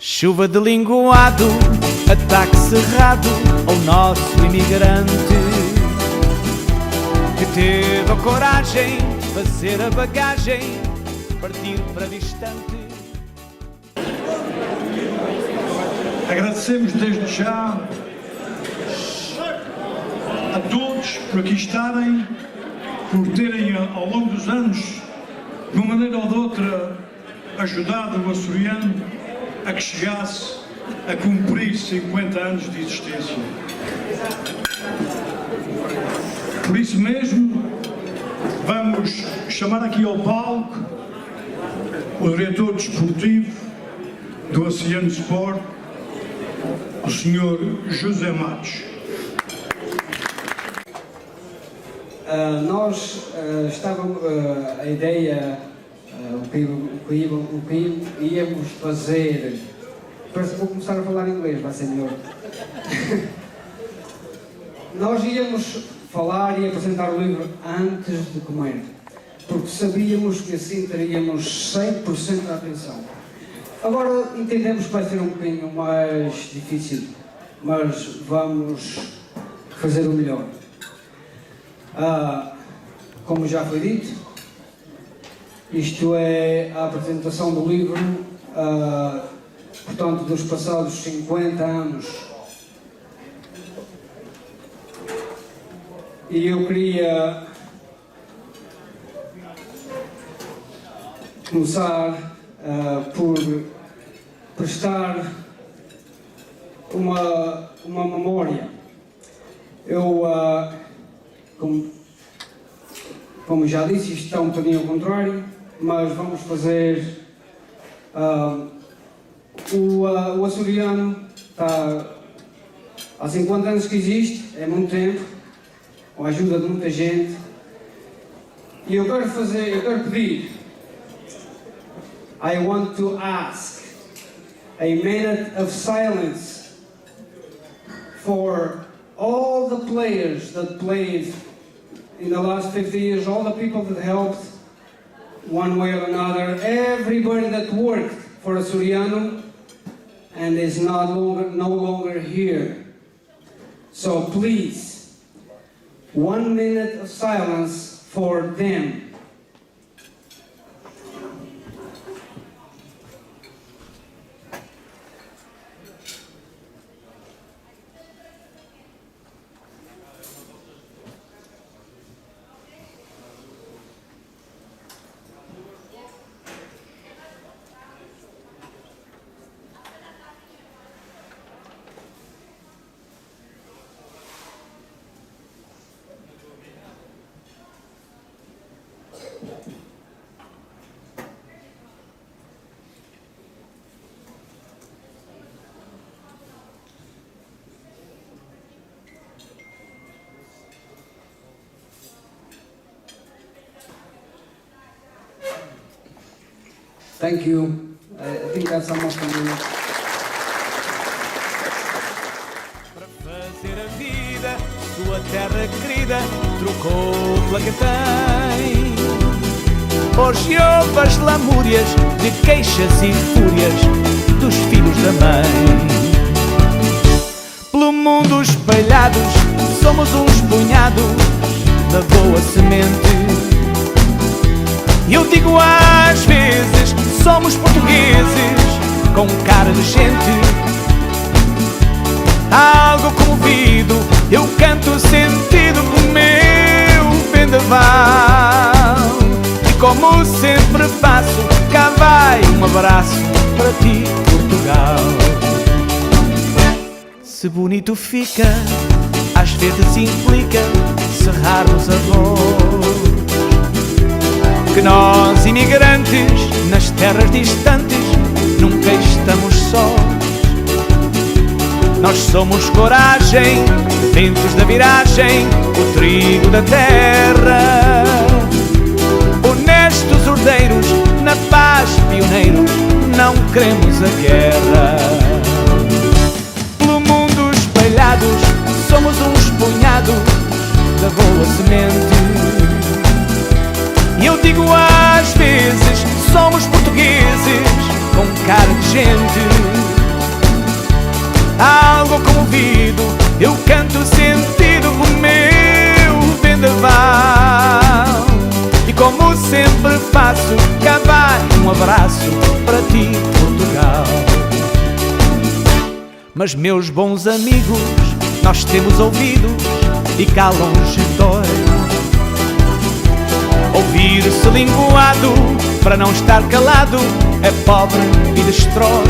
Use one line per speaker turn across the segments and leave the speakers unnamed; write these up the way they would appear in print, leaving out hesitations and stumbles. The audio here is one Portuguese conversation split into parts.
Chuva de linguado, ataque cerrado ao nosso imigrante, que teve a coragem de fazer a bagagem, partir para distante.
Agradecemos desde já a todos por aqui estarem, por terem ao longo dos anos, de uma maneira ou de outra, ajudado o Açoreano a que chegasse a cumprir 50 anos de existência. Por isso mesmo, vamos chamar aqui ao palco o diretor desportivo do Açoreano Sport, o Sr. José Matos.
Nós estávamos, a ideia, o que íamos fazer, parece que vou começar a falar inglês, vai ser melhor. Nós íamos falar e apresentar o livro antes de comer, porque sabíamos que assim teríamos 100% da atenção. Agora entendemos que vai ser um bocadinho mais difícil, mas vamos fazer o melhor. Como já foi dito, isto é a apresentação do livro, portanto, dos passados 50 anos. E eu queria começar por prestar uma memória. Eu, como já disse, isto está um bocadinho ao contrário, mas vamos fazer. O Açoreano está há 50 anos que existe, é muito tempo, com a ajuda de muita gente, e eu quero pedir, I want to ask a minute of silence for all the players that played in the last 50 years, all the people that helped one way or another, everybody that worked for Açoreano and is no longer here. So please, 1 minute of silence for them. Thank you. I think that's almost a minute.
Para fazer a vida, sua terra querida trocou pela que tem. Hoje houve as lamúrias de queixas e fúrias dos filhos da mãe. Pelo mundo espalhados, somos uns punhados da boa semente. Eu digo às vezes, somos portugueses com cara de gente. Algo comovido, eu canto sentido o meu vendaval. E como sempre faço, cá vai um abraço para ti, Portugal. Se bonito fica, às vezes implica cerrarmos a voz. Que nós, imigrantes, nas terras distantes, nunca estamos sós. Nós somos coragem, ventos da viragem, o trigo da terra. Honestos ordeiros, na paz pioneiros, não queremos a guerra. Pelo mundo espalhados, somos uns punhados da boa semente. E eu digo às vezes, somos portugueses com cara de gente. Mas meus bons amigos, nós temos ouvidos e cá longe dói ouvir-se linguado, para não estar calado é pobre e destrói.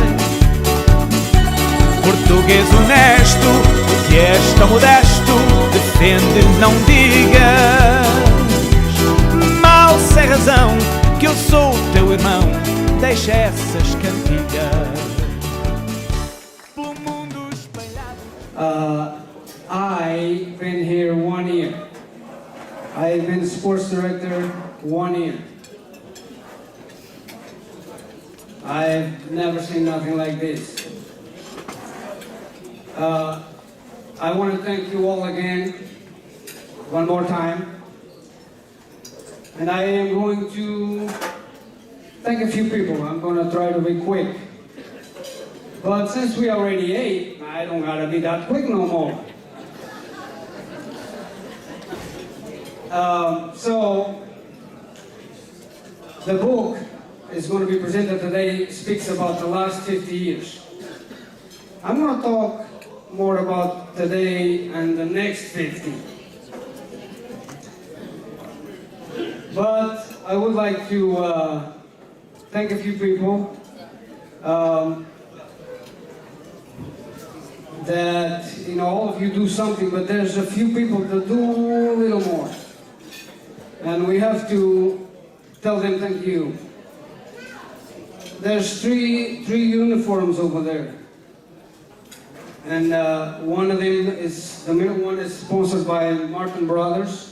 Português honesto, que és tão modesto, defende, não digas mal sem razão, que eu sou teu irmão, deixa essas cantigas pelo mundo espalhado.
I've been here 1 year. I've been sports director 1 year. I've never seen nothing like this. I want to thank you all again, one more time. And I am going to thank a few people. I'm going to try to be quick. But since we already ate, I don't gotta be that quick no more. So, the book is going to be presented today, speaks about the last 50 years. I'm going to talk more about today and the next 50. But I would like to thank a few people that, you know, all of you do something, but there's a few people that do a little more. And we have to tell them thank you. There's three uniforms over there. And one of them is, the middle one is sponsored by Martin Brothers.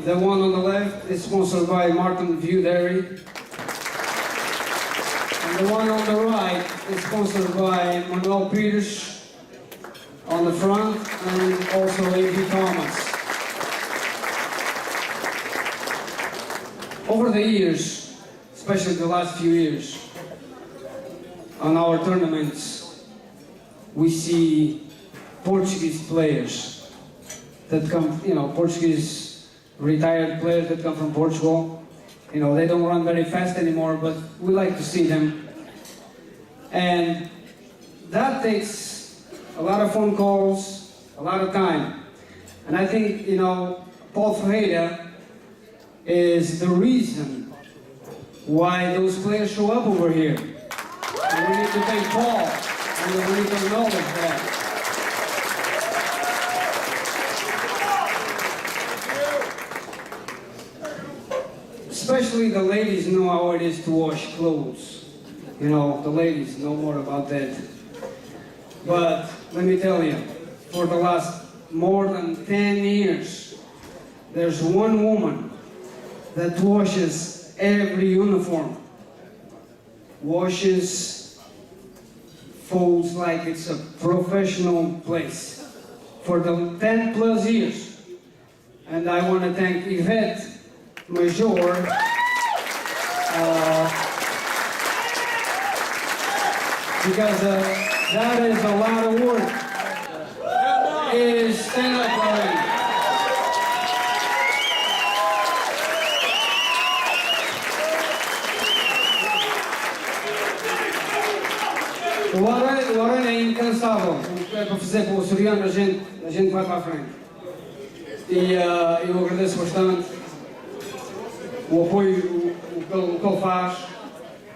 The one on the left is sponsored by Martin View Dairy. And the one on the right is sponsored by Manuel Peters on the front, and also A.P. Thomas. Over the years, especially the last few years, on our tournaments, we see Portuguese players that come, you know, Portuguese retired players that come from Portugal. You know, they don't run very fast anymore, but we like to see them. And that takes a lot of phone calls, a lot of time. And I think, you know, Paul Ferreira is the reason why those players show up over here. And we need to thank Paul, and we need to acknowledge that. Especially the ladies know how it is to wash clothes. You know, the ladies know more about that. But let me tell you, for the last more than 10 years, there's one woman that washes every uniform. Washes, folds like it's a professional place for the 10 plus years. And I want to thank Yvette Major, because that is a lot of work. Stand up already. O Açoreano é incansável. O que é para fazer com o Açoreano, a gente vai para a frente. E eu agradeço bastante o apoio, o que ele faz,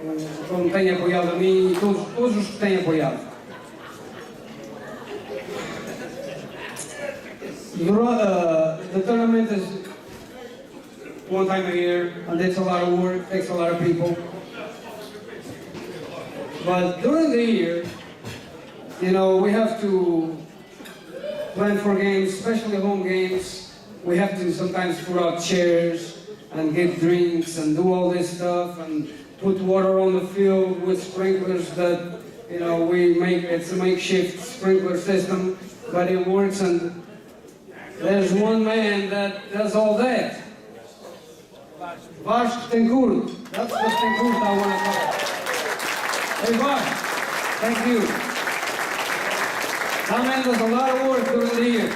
o que ele me tem apoiado a mim e todos os que têm apoiado. The tournament is one time a year, and it's a lot of work, takes a lot of people. But during the year, you know, we have to plan for games, especially home games. We have to sometimes put out chairs and get drinks and do all this stuff and put water on the field with sprinklers that, you know, we make. It's a makeshift sprinkler system, but it works, and there's one man that does all that. Vasco Tencourt. That's the Tencourt I want to call. Hey Vasco, thank you. That man does a lot of work during the year,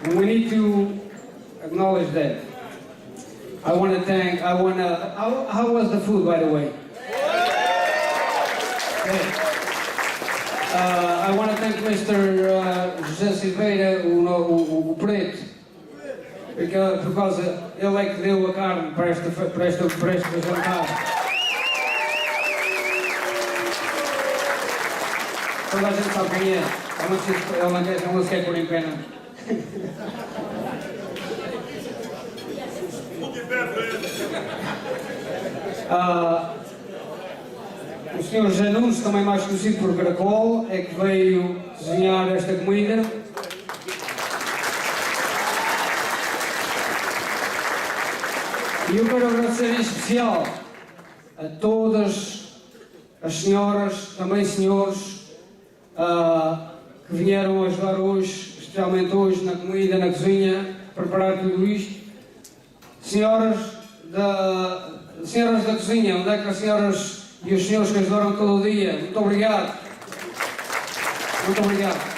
and we need to acknowledge that. I want to thank, how was the food, by the way? Okay. I want to thank Mr. José Silveira, o preto, because ele é que deu a carne para este jantar. Toda a gente sabe quem é. Ele não se quer pôr em pena. O Sr. José Nunes, também mais conhecido por Caracol, é que veio cozinhar esta comida. E eu quero agradecer em especial a todas as senhoras, também senhores, que vieram ajudar hoje, especialmente hoje na comida, na cozinha, preparar tudo isto. Senhoras da cozinha, onde é que as senhoras e os senhores que ajudaram todo o dia? Muito obrigado. Muito obrigado.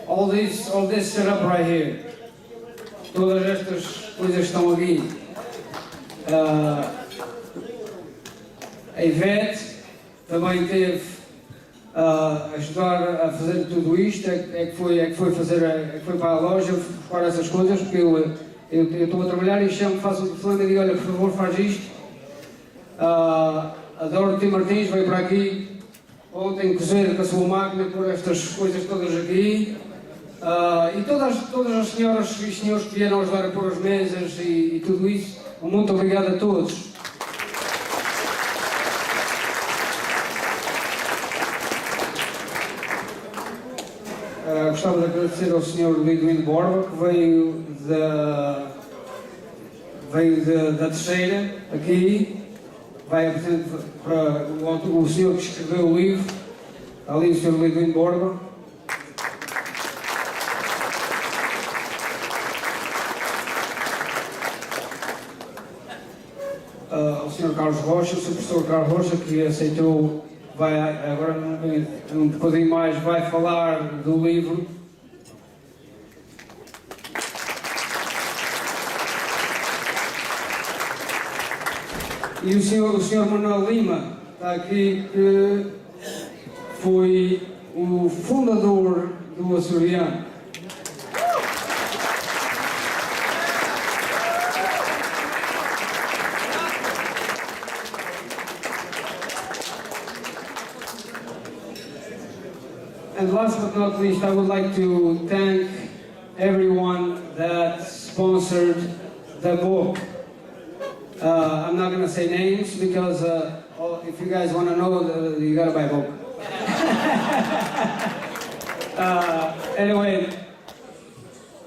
All this setup right here. Todas estas coisas que estão aqui. A Ivete também teve a ajudar a fazer tudo isto, é que foi para a loja buscar essas coisas, porque eu estou a trabalhar e chamo, faço um telefone e digo, olha, por favor, faz isto. A Dorothy Martins veio para aqui ontem cozer com a sua máquina, pôr estas coisas todas aqui. E todas as senhoras e senhores que vieram ajudar a pôr as mesas e tudo isso, muito obrigado a todos. Gostava de agradecer ao Sr. Livro Borba, que veio da terceira aqui, vai apresentar para o senhor que escreveu o livro, ali o Sr. Livro Borba. O Sr. Carlos Rocha, o Sr. Professor Carlos Rocha, que aceitou, agora um bocadinho mais, vai falar do livro. E o Sr. Manuel Lima está aqui, que foi o fundador do Açoreano. And last but not least, I would like to thank everyone that sponsored the book. I'm not going to say names because if you guys want to know, you got to buy a book. Anyway,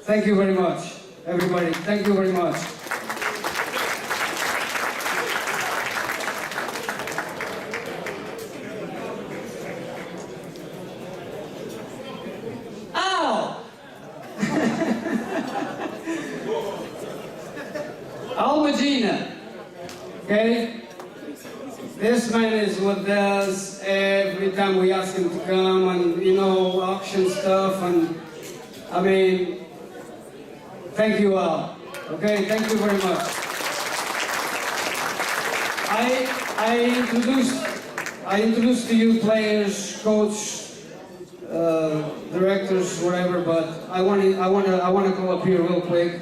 thank you very much, everybody. Thank you very much. Almagina, okay? This man is what does every time we ask him to come and, auction stuff, and I mean, thank you all, okay? Thank you very much. I introduced to you players, coach, directors, whatever, but I want to go up here real quick.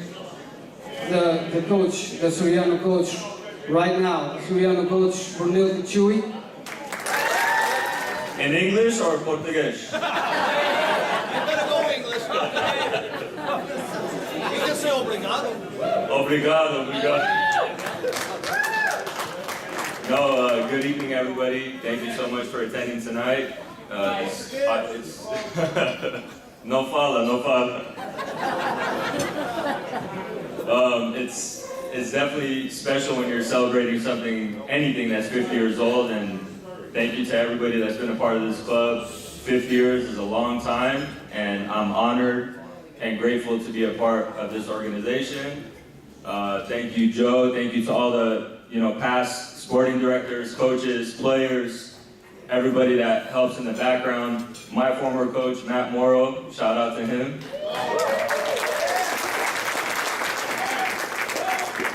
The coach, the Açoreano coach, right now, Açoreano coach, Bornil Kachui.
In English or Portuguese?
You better go English. You can say obrigado.
Obrigado. No, good evening, everybody. Thank you so much for attending tonight. It's no fala. It's definitely special when you're celebrating anything that's 50 years old, and thank you to everybody that's been a part of this club. 50 years is a long time, and I'm honored and grateful to be a part of this organization. Thank you, Joe. Thank you to all the past sporting directors, coaches, players, everybody that helps in the background. My former coach, Matt Morrow, shout out to him.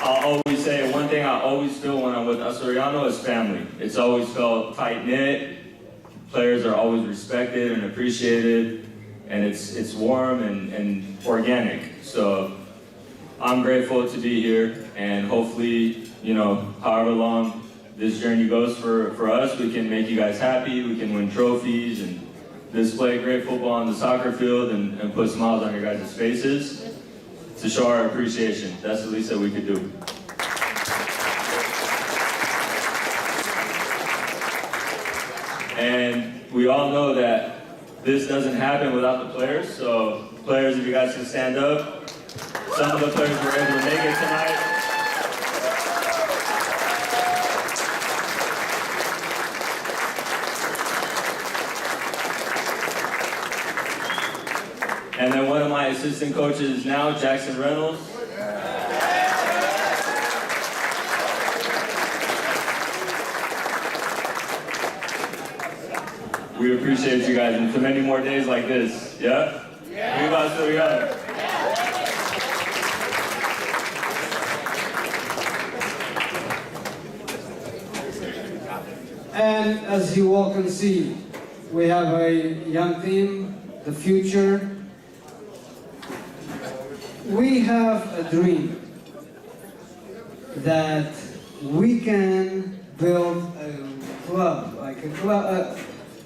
I'll always say, one thing I always feel when I'm with Açoreano is family. It's always felt tight-knit. Players are always respected and appreciated, and it's warm and organic. So I'm grateful to be here, and hopefully, however long this journey goes for us, we can make you guys happy, we can win trophies and display great football on the soccer field and put smiles on your guys' faces to show our appreciation. That's the least that we could do. And we all know that this doesn't happen without the players, so players, if you guys can stand up. Some of the players were able to make it tonight. And then one of my assistant coaches now, Jackson Reynolds. We appreciate you guys, and for many more days like this, yeah? Viva Açoreano.
And as you all can see, we have a young team, the future. We have a dream that we can build a club, like a club,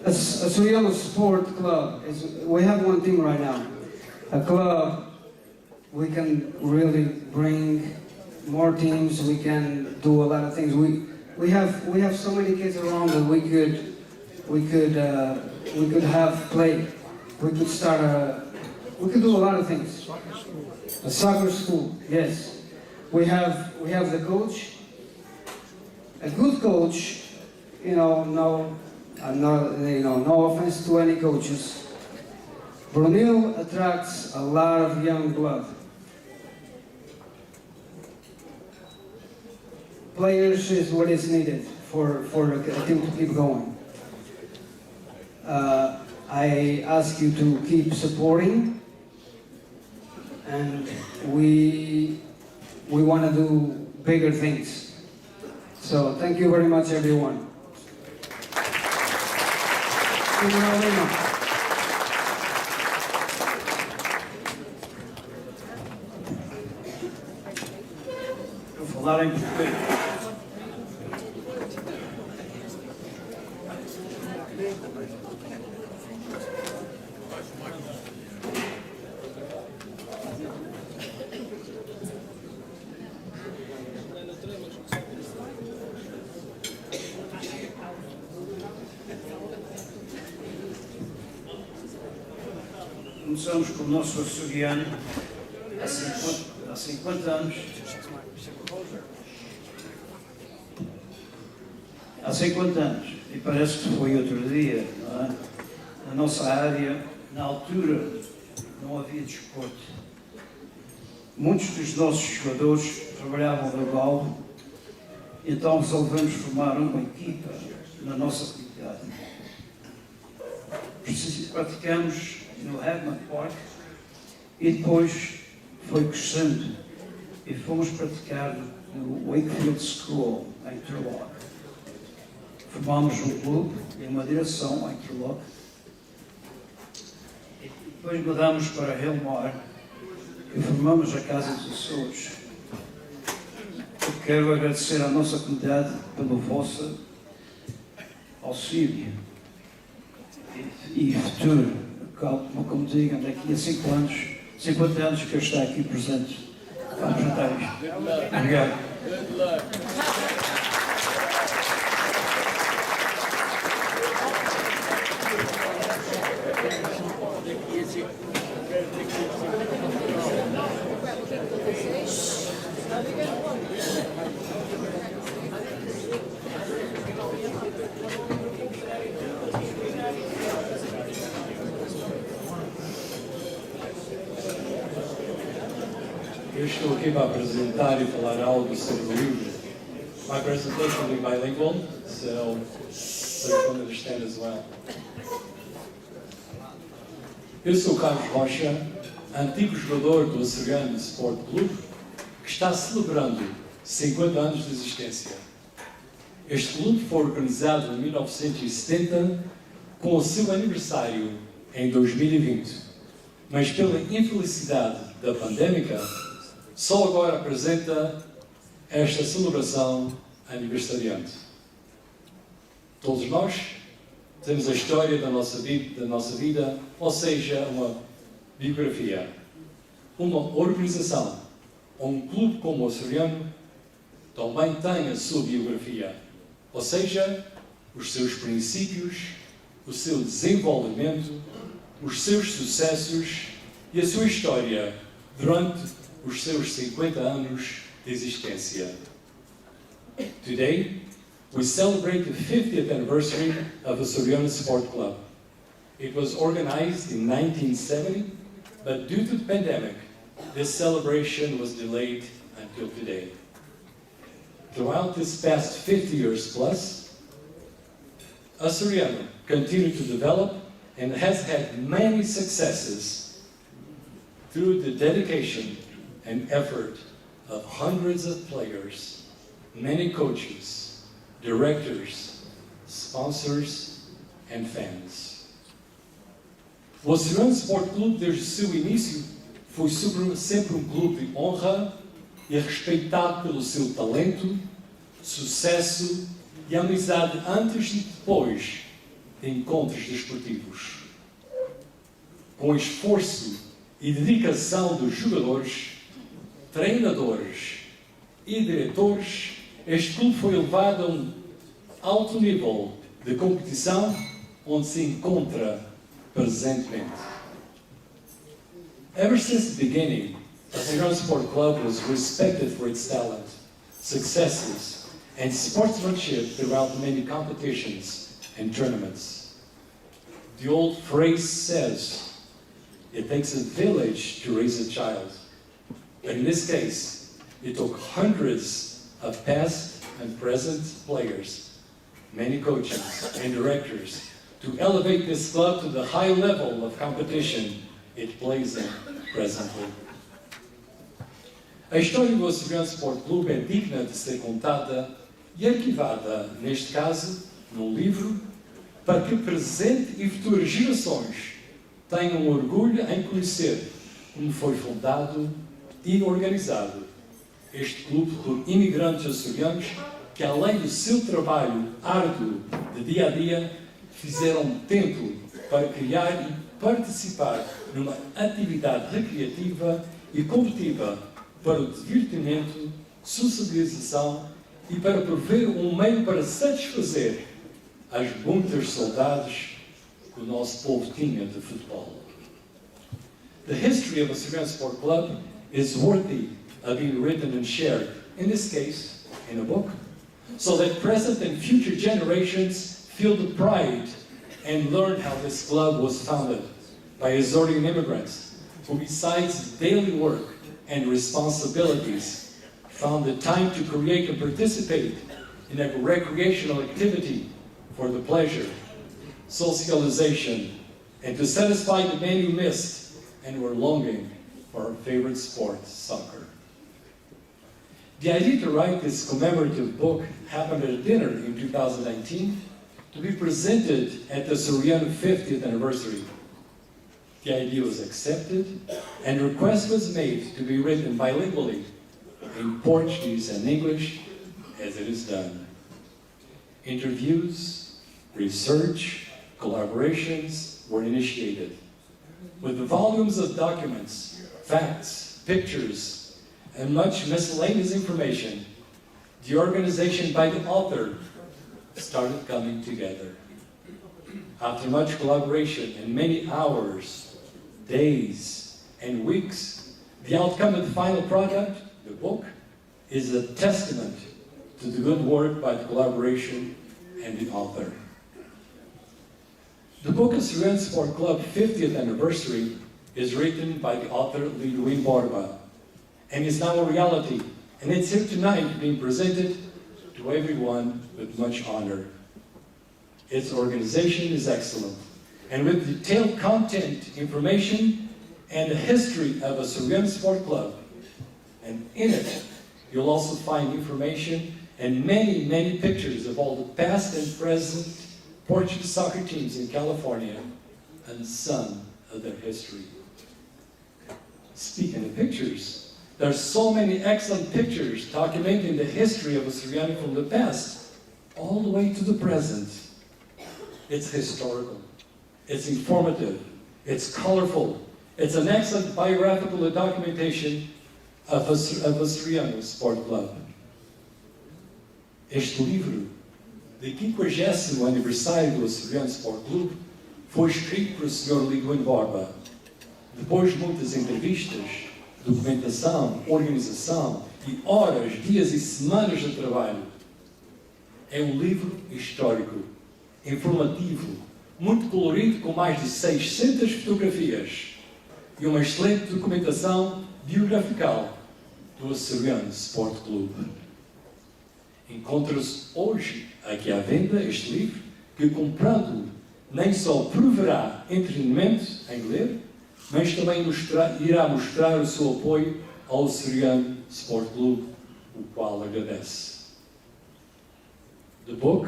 a Açoreano sport club. We have one team right now, a club. We can really bring more teams. We can do a lot of things. We have so many kids around that we could have play. We could start we could do a lot of things. A soccer school, yes. We have the coach, a good coach. No offense to any coaches. Brunel attracts a lot of young blood. Players is what is needed for a team to keep going. I ask you to keep supporting, and we want to do bigger things. So thank you very much, everyone.
Vou falar em português. Começamos com o nosso açoriano há 50 anos. Há 50 anos, e parece que foi outro dia, não é? Na nossa área, na altura, não havia desporto. Muitos dos nossos jogadores trabalhavam no balde, então resolvemos formar uma equipa na nossa comunidade. Praticamos no Hagman Park e depois foi crescendo e fomos praticar no Wakefield School em Turlock. Formámos um clube e uma direção em Turlock e depois mudámos para Hillmar e formamos a Casa dos Açores. Eu quero agradecer à nossa comunidade pelo vosso auxílio e futuro. Como digam, daqui a 50 anos que eu estou aqui presente para apresentar isto. Obrigado.
Eu estou aqui para apresentar e falar algo sobre o livro. My presentation will be bilingual, so so you can understand as well. Eu sou Carlos Rocha, antigo jogador do Açoreano Sport Clube, que está celebrando 50 anos de existência. Este clube foi organizado em 1970 com o seu aniversário em 2020, mas pela infelicidade da pandémica, só agora apresenta esta celebração aniversariante. Todos nós temos a história da nossa vida, ou seja, uma biografia. Uma organização, ou um clube como o Açoreano, também tem a sua biografia, ou seja, os seus princípios, o seu desenvolvimento, os seus sucessos e a sua história durante os seus 50 anos de existência. Today, we celebrate the 50th anniversary of Açoreano Sport Club. It was organized in 1970, but due to the pandemic, this celebration was delayed until today. Throughout this past 50 years plus, Açoreano continued to develop and has had many successes through the dedication and effort of hundreds of players, many coaches, directors, sponsors, and fans. O Açoreano Sport Clube, desde o seu início, foi sempre um clube de honra e é respeitado pelo seu talento, sucesso e amizade antes e depois de encontros desportivos. Com esforço e dedicação dos jogadores, treinadores e diretores, este clube foi elevado a um alto nível de competição onde se encontra presentemente. Ever since the beginning, the Açoreano Sport Club was respected for its talent, successes, and sportsmanship throughout many competitions and tournaments. The old phrase says, it takes a village to raise a child. But in this case, it took hundreds of past and present players, many coaches and directors, to elevate this club to the high level of competition it plays in presently. A história do Açoreano Sport Clube é digna de ser contada e arquivada, neste caso, num livro, para que presente e futuras gerações tenham orgulho em conhecer como foi fundado e organizado este clube por imigrantes açorianos que, além do seu trabalho árduo de dia a dia, fizeram tempo para criar e participar numa atividade recreativa e competitiva para o divertimento, socialização e para prover um meio para satisfazer as muitas saudades que o nosso povo tinha de futebol. The history of Açoreano Sport Club is worthy of being written and shared, in this case, in a book, so that present and future generations feel the pride and learn how this club was founded by Açorian immigrants who, besides daily work and responsibilities, found the time to create and participate in a recreational activity for the pleasure, socialization, and to satisfy the many who missed and were longing for our favorite sport, soccer. The idea to write this commemorative book happened at a dinner in 2019 to be presented at the Açoreano 50th anniversary. The idea was accepted and a request was made to be written bilingually in Portuguese and English, as it is done. Interviews, research, collaborations were initiated. With the volumes of documents, facts, pictures, and much miscellaneous information, the organization by the author started coming together. After much collaboration and many hours, days, and weeks, the outcome of the final product, the book, is a testament to the good work by the collaboration and the author. The book Açoreano Sport Club 50th Anniversary is written by the author Livro and is now a reality, and it's here tonight being presented to everyone with much honor. Its organization is excellent. And with detailed content, information, and the history of Açoreano Sport Club. And in it, you'll also find information and many, many pictures of all the past and present Portuguese soccer teams in California and some of their history. Speaking of pictures, there are so many excellent pictures documenting the history of Açoreano from the past all the way to the present. It's historical, it's informative, it's colorful, it's an excellent biographical documentation of Açoreano Sport Club. Este livro, de 50º aniversário do Açoreano Sport Club, foi escrito por o Sr. Lidwin Borba. Depois de muitas entrevistas, documentação, organização e horas, dias e semanas de trabalho, é um livro histórico, informativo, muito colorido, com mais de 600 fotografias e uma excelente documentação biografical do Açoreano Sport Club. Encontra-se hoje aqui à venda este livro, que comprando nem só proverá entretenimento em ler, mas também irá mostrar o seu apoio ao Açoreano Sport Club, o qual agradece. The book,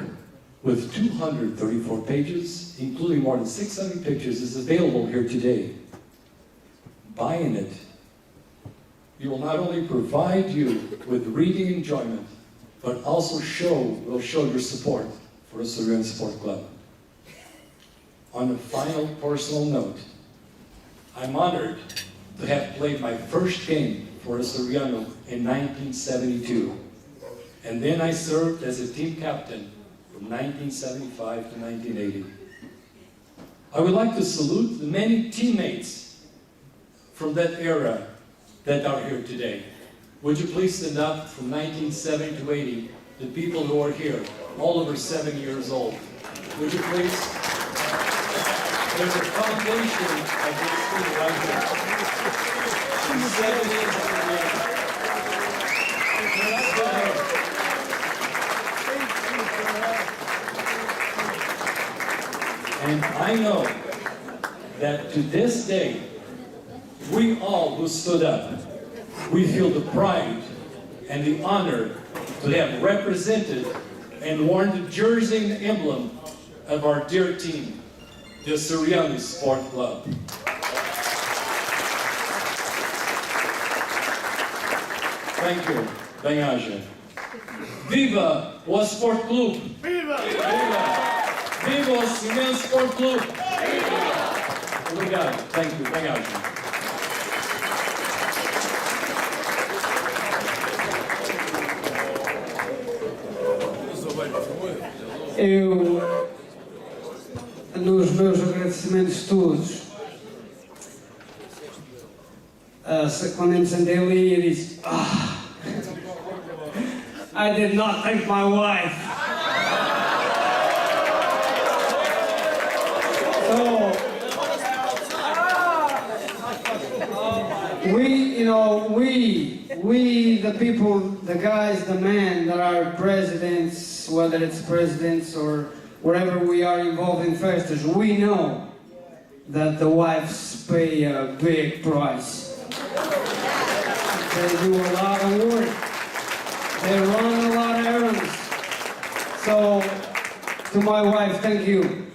with 234 pages, including more than 600 pictures, is available here today. Buying it, it will not only provide you with reading enjoyment, but also will show your support for Açoreano Sport Club. On a final personal note, I'm honored to have played my first game for Açoreano in 1972, and then I served as a team captain from 1975 to 1980. I would like to salute the many teammates from that era that are here today. Would you please stand up from 1970 to 80, the people who are here, all over 7 years old? Would you please? There's a foundation of this school right here. 7 years old. And I know that to this day, we all who stood up, we feel the pride and the honor to have represented and worn the jersey and emblem of our dear team, the Açoreano Sport Club. Thank you. Bem-aja. Viva o Sport Club! Viva! Viva! Viva o Açoreano Sport Club! Viva! Obrigado. Thank you. Bem-aja.
Eu, nos meus agradecimentos todos, quando eu me sentei ali, eu disse, I did not thank my wife. So, we, the people, the guys, the men that are presidents, whether it's presidents or wherever we are involved in festivals, we know that the wives pay a big price. They do a lot of work. They run a lot of errands. So, to my wife, thank you.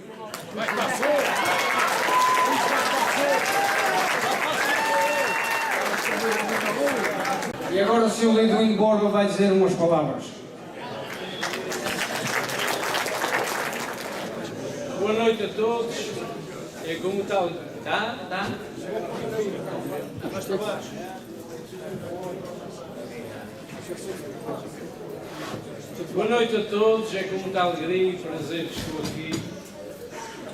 E agora o Sr. Lidwin Borba vai dizer umas palavras.
Boa noite a todos. É como tal? Tá? Boa noite a todos. É com muita alegria e prazer que estou aqui.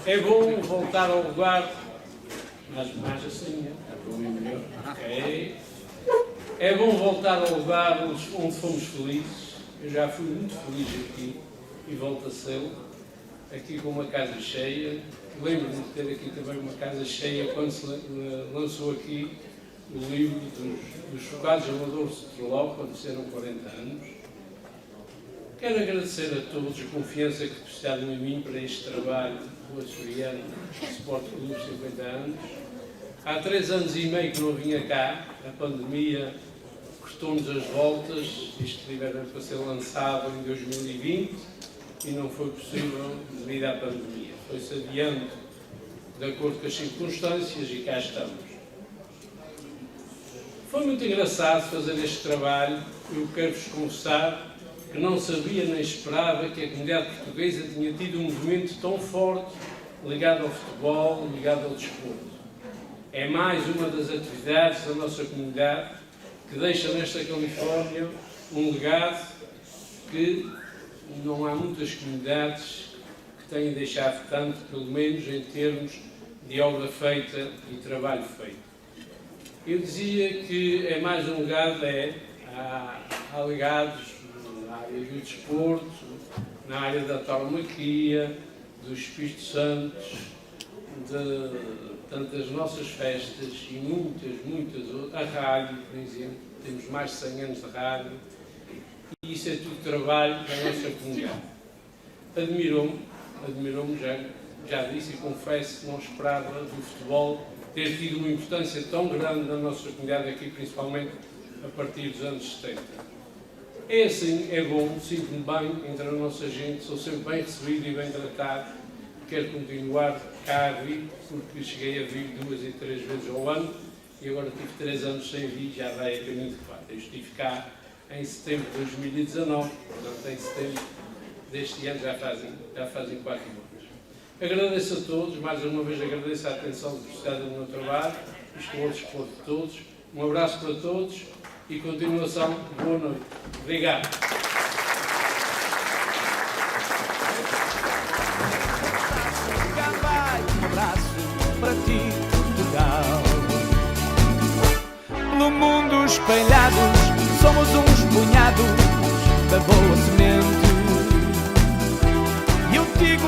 É bom voltar ao lugar, mas mais assim, para ouvir melhor. Ok. É bom voltar ao lugar onde fomos felizes. Eu já fui muito feliz aqui e volto a ser. Aqui com uma casa cheia. Lembro-me de ter aqui também uma casa cheia quando se lançou aqui o livro dos chocados amadores de Treló, quando fizeram 40 anos. Quero agradecer a todos a confiança que depositaram em mim para este trabalho do Açoreano Sport Clube 50 anos. Há 3 anos e meio que não vinha cá, a pandemia cortou-nos as voltas, este livro era para ser lançado em 2020 e não foi possível devido à pandemia. Foi-se adiante de acordo com as circunstâncias e cá estamos. Foi muito engraçado fazer este trabalho. Eu quero-vos confessar que não sabia nem esperava que a comunidade portuguesa tinha tido um movimento tão forte ligado ao futebol, ligado ao desporto. É mais uma das atividades da nossa comunidade que deixa nesta Califórnia um legado que não há muitas comunidades que tenham deixado tanto, pelo menos em termos de obra feita e trabalho feito. Eu dizia que é mais um legado, há legados na área do desporto, na área da tauromaquia, dos Espíritos Santos, de tantas nossas festas e muitas outras. A rádio, por exemplo, temos mais de 100 anos de rádio e isso é tudo trabalho da nossa comunidade. Admirou-me, já disse e confesso que não esperava do futebol ter tido uma importância tão grande na nossa comunidade aqui, principalmente a partir dos anos 70. É assim, é bom, sinto-me bem entre a nossa gente, sou sempre bem recebido e bem tratado. Quero continuar cá a vir, porque cheguei a vir 2 e 3 vezes ao ano e agora tive 3 anos sem vir, já vai a caminho de 4. Eu estive cá em setembro de 2019, portanto em setembro deste ano já fazem 4 anos. Agradeço a todos, mais uma vez agradeço a atenção depositada no meu trabalho, estou ao dispor de todos. Um abraço para todos e continuação, boa noite. Obrigado.
Cá vai um abraço para ti, Portugal. Pelo mundo espalhados, somos uns punhados da boa semente. E eu digo